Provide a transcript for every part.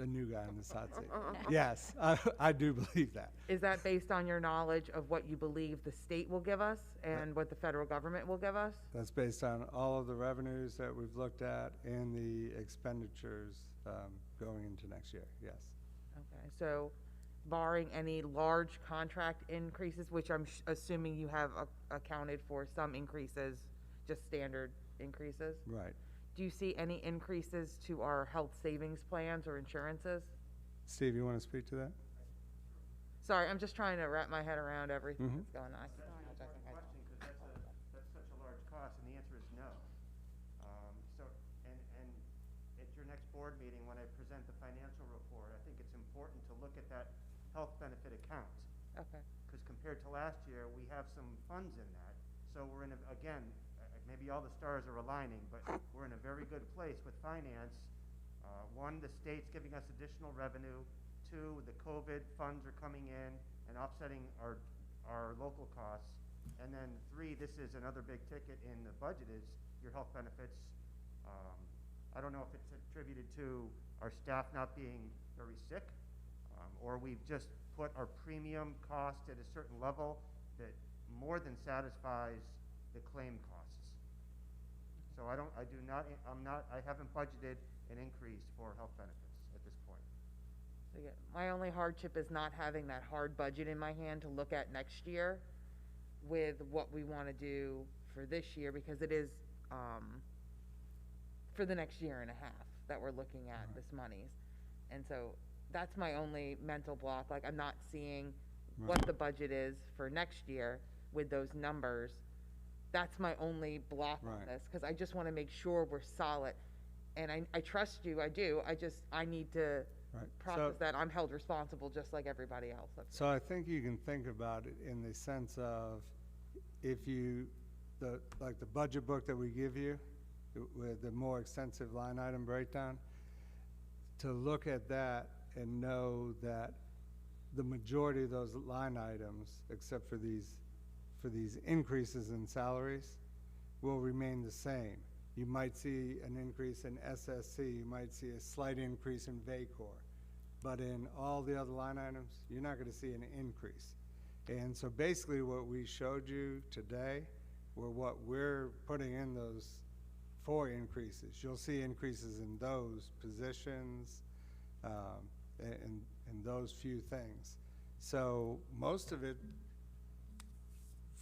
the new guy in this hot seat. Yes, I do believe that. Is that based on your knowledge of what you believe the state will give us and what the federal government will give us? That's based on all of the revenues that we've looked at and the expenditures going into next year, yes. Okay, so barring any large contract increases, which I'm assuming you have accounted for some increases, just standard increases? Right. Do you see any increases to our health savings plans or insurances? Steve, you want to speak to that? Sorry, I'm just trying to wrap my head around everything Mhm. that's going on. That's a good question, because that's such a large cost, and the answer is no. And at your next board meeting, when I present the financial report, I think it's important to look at that health benefit account. Okay. Because compared to last year, we have some funds in that. So we're in, again, maybe all the stars are aligning, but we're in a very good place with finance. One, the state's giving us additional revenue. Two, the COVID funds are coming in and offsetting our local costs. And then three, this is another big ticket in the budget, is your health benefits. I don't know if it's attributed to our staff not being very sick, or we've just put our premium cost at a certain level that more than satisfies the claim costs. So I haven't budgeted an increase for health benefits at this point. So yeah, my only hardship is not having that hard budget in my hand to look at next year with what we want to do for this year, because it is for the next year and a half that we're looking at this monies. And so that's my only mental block. Like, I'm not seeing what the budget is for next year with those numbers. That's my only block on this, because I just want to make sure we're solid. And I trust you, I do. I need to process that. I'm held responsible just like everybody else. So I think you can think about it in the sense of, if you, like the budget book that we give you with the more extensive line item breakdown, to look at that and know that the majority of those line items, except for these increases in salaries, will remain the same. You might see an increase in SSC, you might see a slight increase in VACOR, but in all the other line items, you're not going to see an increase. And so basically what we showed you today were what we're putting in those 4 increases. You'll see increases in those positions and those few things. So most of it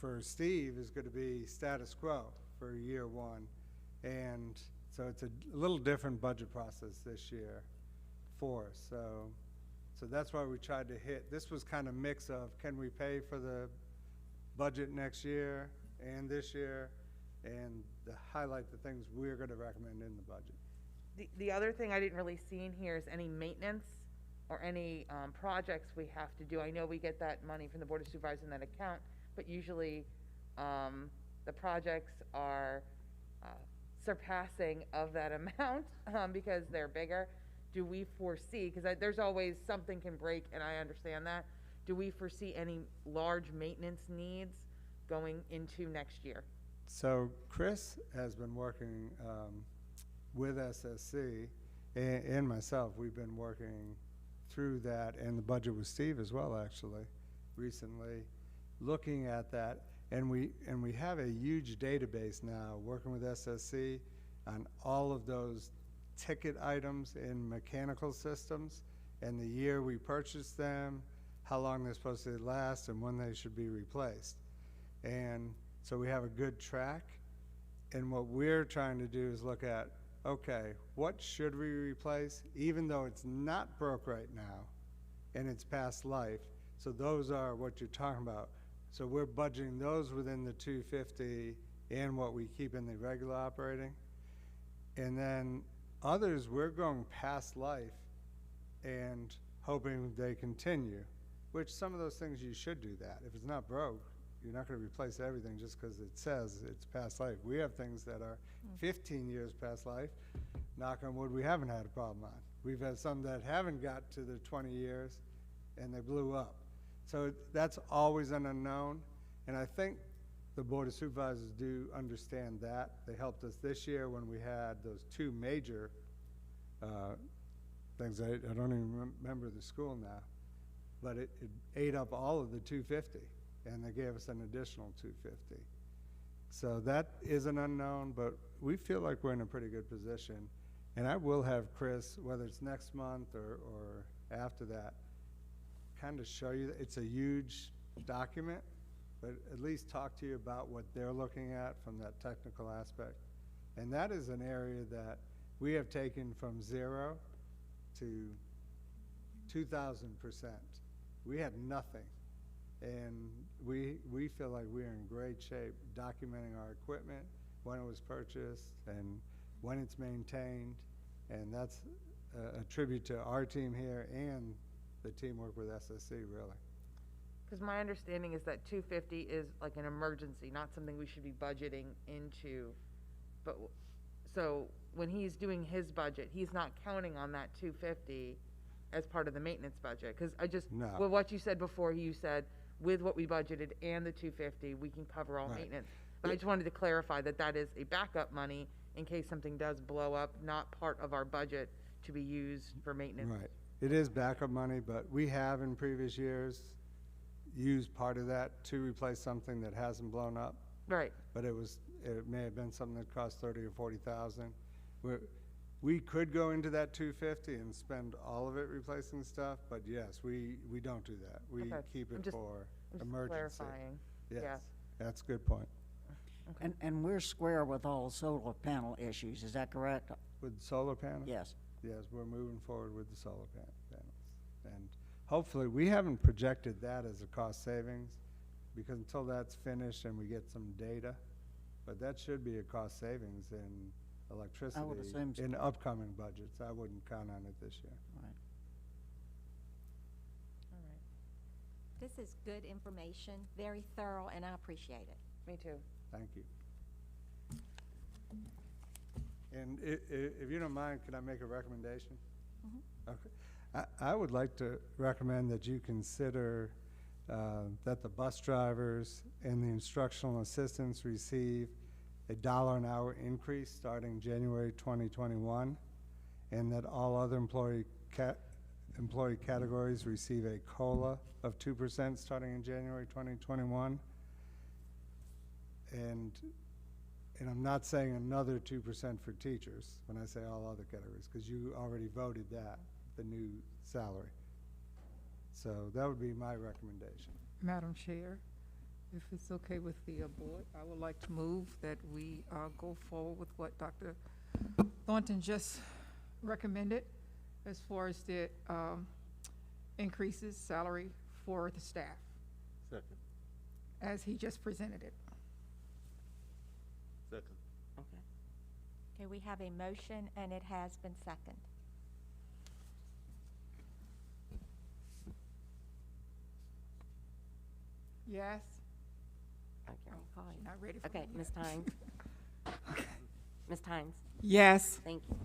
for Steve is going to be status quo for year 1. And so it's a little different budget process this year for us. So that's why we tried to hit, this was kind of mix of, can we pay for the budget next year and this year, and to highlight the things we're going to recommend in the budget. The other thing I didn't really see in here is any maintenance or any projects we have to do. I know we get that money from the Board of Supervisors in that account, but usually the projects are surpassing of that amount because they're bigger. Do we foresee, because there's always something can break, and I understand that, do we foresee any large maintenance needs going into next year? So Chris has been working with SSC and myself. We've been working through that, and the budget with Steve as well, actually, recently, looking at that. And we have a huge database now working with SSC on all of those ticket items in mechanical systems, and the year we purchased them, how long they're supposed to last, and when they should be replaced. And so we have a good track, and what we're trying to do is look at, okay, what should we replace, even though it's not broke right now and it's past life. So those are what you're talking about. So we're budgeting those within the 250 and what we keep in the regular operating. And then others, we're going past life and hoping they continue, which some of those things you should do that. If it's not broke, you're not going to replace everything just because it says it's past life. We have things that are 15 years past life. Knock on wood, we haven't had a problem on. We've had some that haven't got to the 20 years and they blew up. So that's always an unknown, and I think the Board of Supervisors do understand that. They helped us this year when we had those 2 major things. I don't even remember the school now, but it ate up all of the 250, and they gave us an additional 250. So that is an unknown, but we feel like we're in a pretty good position. And I will have Chris, whether it's next month or after that, kind of show you. It's a huge document, but at least talk to you about what they're looking at from that technical aspect. And that is an area that we have taken from 0 to 2,000%. We had nothing. And we feel like we're in great shape documenting our equipment, when it was purchased, and when it's maintained. And that's a tribute to our team here and the teamwork with SSC, really. Because my understanding is that 250 is like an emergency, not something we should be budgeting into. But, so when he's doing his budget, he's not counting on that 250 as part of the maintenance budget. Because I just, No. well, what you said before, you said, with what we budgeted and the 250, we can cover all Right. maintenance. But I just wanted to clarify that that is a backup money in case something does blow up, not part of our budget to be used for maintenance. Right. It is backup money, but we have in previous years used part of that to replace something that hasn't blown up. Right. But it may have been something that cost 30 or 40,000. We could go into that 250 and spend all of it replacing stuff, but yes, we don't do that. We Okay. keep I'm it just- for I'm just emergency. clarifying. Yes, Yeah. that's a good point. Okay. And we're square with all solar panel issues, is that correct? With solar panels? Yes. Yes, we're moving forward with the solar panels. And hopefully, we haven't projected that as a cost savings, because until that's finished and we get some data, but that should be a cost savings in electricity assume so. in upcoming budgets. I wouldn't count on it this year. Right. All right. This is good information, very thorough, and I appreciate it. Me too. Thank you. And if you don't mind, could I make a recommendation? Okay. I would like to recommend that you consider that the bus drivers and the instructional assistants receive $1 an hour increase starting January 2021, and that all other employee categories receive a COLA of 2% starting in January 2021. And I'm not saying another 2% for teachers when I say all other categories, because you already voted that, the new salary. So that would be my recommendation. Madam Chair, if it's okay with the board, I would like to move that we go forward with what Dr. Thornton just recommended as far as the increases salary for the staff. Second. As he just presented it. Second. Okay, we have a motion, and it has been seconded. Yes? Okay, call you. Not ready for Okay, me Ms. yet. Tynes. Ms. Tynes, Yes. thank you.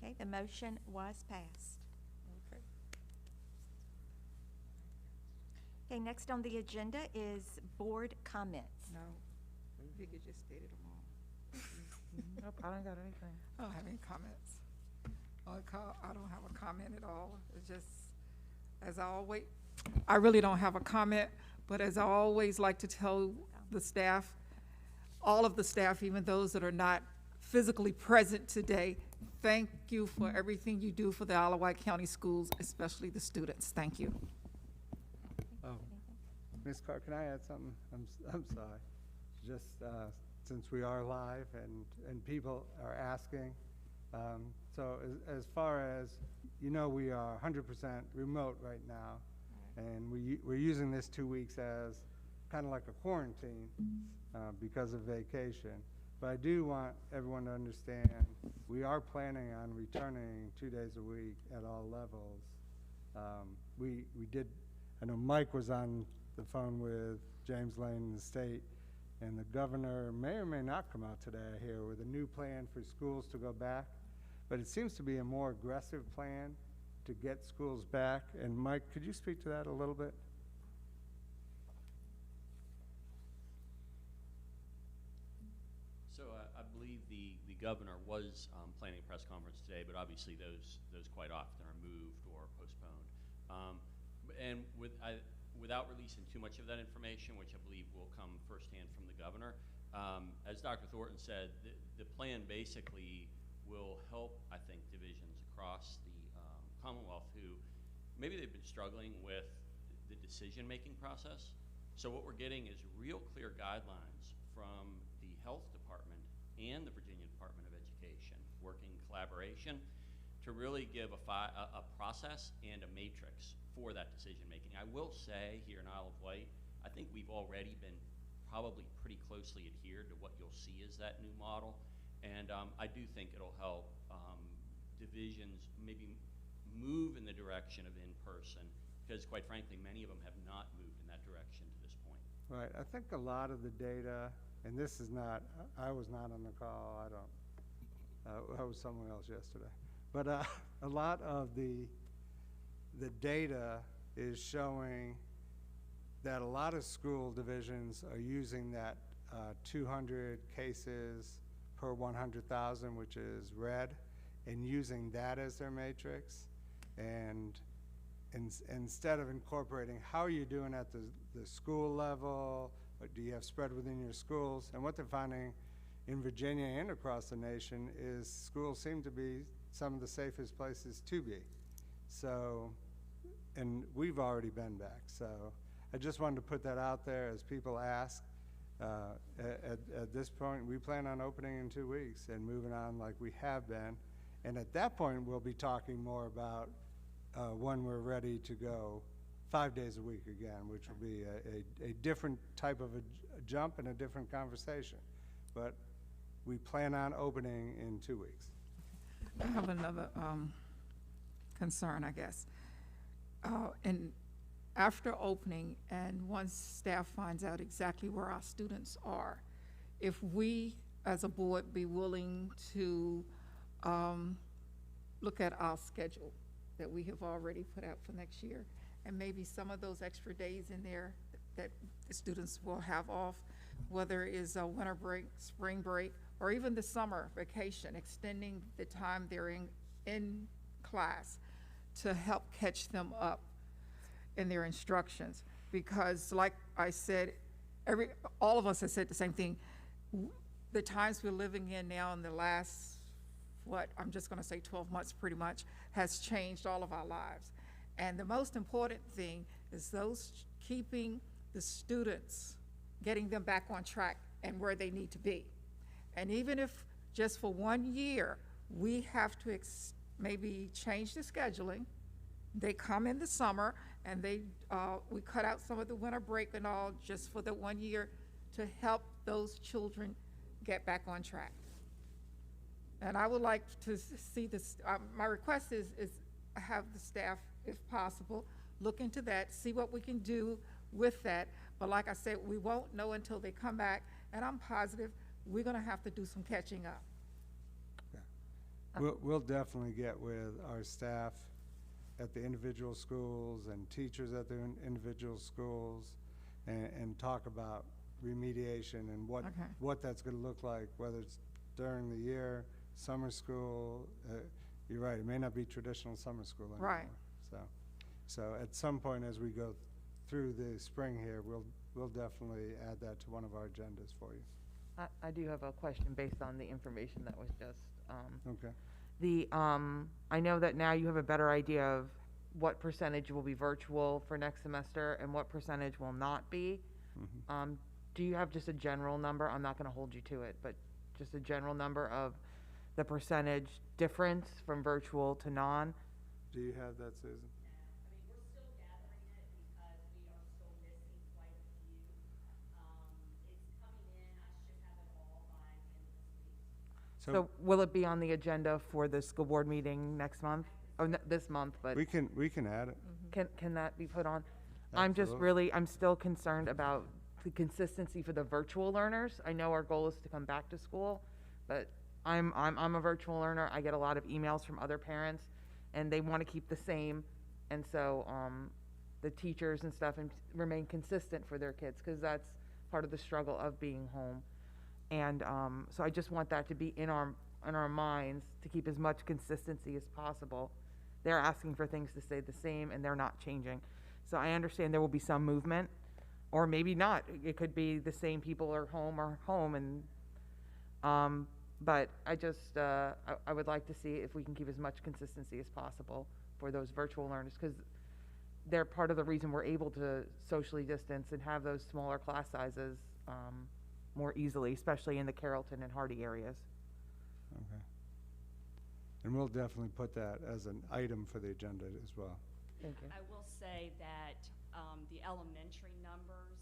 Okay, the motion was passed. Okay. Okay, next on the agenda is board comments. No, Vicky just stated them all. Nope, I don't got anything. I don't have any comments. I don't have a comment at all. It's just, as I always, I really don't have a comment, but as I always like to tell the staff, all of the staff, even those that are not physically present today, thank you for everything you do for the Isle of Wight County Schools, especially the students. Thank you. Oh, Ms. Carr, can I add something? I'm sorry. Just since we are live and people are asking, so as far as, you know, we are 100% remote right now, and we're using this 2 weeks as kind of like a quarantine because of vacation. But I do want everyone to understand, we are planning on returning 2 days a week at all levels. We did, I know Mike was on the phone with James Lane in the state, and the governor may or may not come out today, I hear, with a new plan for schools to go back. But it seems to be a more aggressive plan to get schools back. And Mike, could you speak to that a little bit? So I believe the governor was planning a press conference today, but obviously those quite often are moved or postponed. And without releasing too much of that information, which I believe will come firsthand from the governor, as Dr. Thornton said, the plan basically will help, I think, divisions across the Commonwealth who maybe they've been struggling with the decision-making process. So what we're getting is real clear guidelines from the health department and the Virginia Department of Education, working in collaboration to really give a process and a matrix for that decision-making. I will say here in Isle of Wight, I think we've already been probably pretty closely adhered to what you'll see as that new model. And I do think it'll help divisions maybe move in the direction of in-person, because quite frankly, many of them have not moved in that direction to this point. Right. I think a lot of the data, and this is not, I was not on the call, I was somewhere else yesterday. But a lot of the data is showing that a lot of school divisions are using that 200 cases per 100,000, which is red, and using that as their matrix. And instead of incorporating how you're doing at the school level, or do you have spread within your schools, and what they're finding in Virginia and across the nation is schools seem to be some of the safest places to be. So, and we've already been back. So I just wanted to put that out there as people ask. At this point, we plan on opening in 2 weeks and moving on like we have been. And at that point, we'll be talking more about when we're ready to go 5 days a week again, which will be a different type of a jump and a different conversation. But we plan on opening in 2 weeks. I have another concern, I guess. And after opening, and once staff finds out exactly where our students are, if we as a board be willing to look at our schedule that we have already put out for next year, and maybe some of those extra days in there that the students will have off, whether it's a winter break, spring break, or even the summer vacation, extending the time they're in class to help catch them up in their instructions. Because like I said, all of us have said the same thing. The times we're living in now in the last, I'm just gonna say 12 months pretty much, has changed all of our lives. And the most important thing is keeping the students, getting them back on track and where they need to be. And even if just for 1 year, we have to maybe change the scheduling. They come in the summer and we cut out some of the winter break and all just for the 1 year to help those children get back on track. And I would like to see this, my request is have the staff, if possible, look into that, see what we can do with that. But like I said, we won't know until they come back, and I'm positive we're gonna have to do some catching up. Yeah. We'll definitely get with our staff at the individual schools and teachers at the individual schools and talk about remediation and what that's gonna look like, whether it's during the year, summer school. You're right, it may not be traditional summer school anymore. Right. So at some point as we go through the spring here, we'll definitely add that to one of our agendas for you. I do have a question based on the information that was just, Okay. I know that now you have a better idea of what percentage will be virtual for next semester and what percentage will not be. Mm-hmm. Do you have just a general number? I'm not gonna hold you to it, but just a general number of the percentage difference from virtual to non? Do you have that, Susan? I mean, we're still gathering it because we are still missing quite a few. It's coming in, I should have it all by the end of this week. So will it be on the agenda for the school board meeting next month? Oh, this month, but we can add it. can that be put on? I'm just really, I'm still concerned about the consistency for the virtual learners. I know our goal is to come back to school, but I'm a virtual learner. I get a lot of emails from other parents and they want to keep the same, and so, the teachers and stuff and remain consistent for their kids, because that's part of the struggle of being home. And, so I just want that to be in our minds, to keep as much consistency as possible. They're asking for things to stay the same, and they're not changing. So I understand there will be some movement, or maybe not. It could be the same people are home, and, but I just, I would like to see if we can keep as much consistency as possible for those virtual learners, because they're part of the reason we're able to socially distance and have those smaller class sizes, more easily, especially in the Carrollton and Hardy areas. Okay. And we'll definitely put that as an item for the agenda as well. Thank you. I will say that the elementary numbers,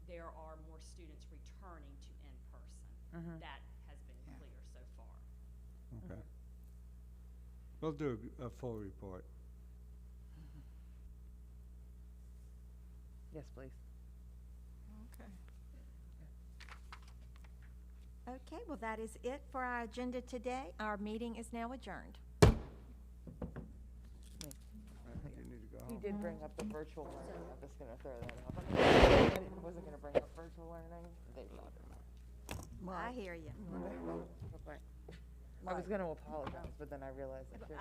there are more students returning to in-person. That has been clear so far. Okay. We'll do a full report. Yes, please. Okay. Okay, well, that is it for our agenda today. Our meeting is now adjourned. I think you need to go He home. did bring up the virtual learning. I'm just gonna throw that out. I wasn't gonna bring up virtual learning. They brought it up. I hear you. Okay. I was gonna apologize, but then I realized I should.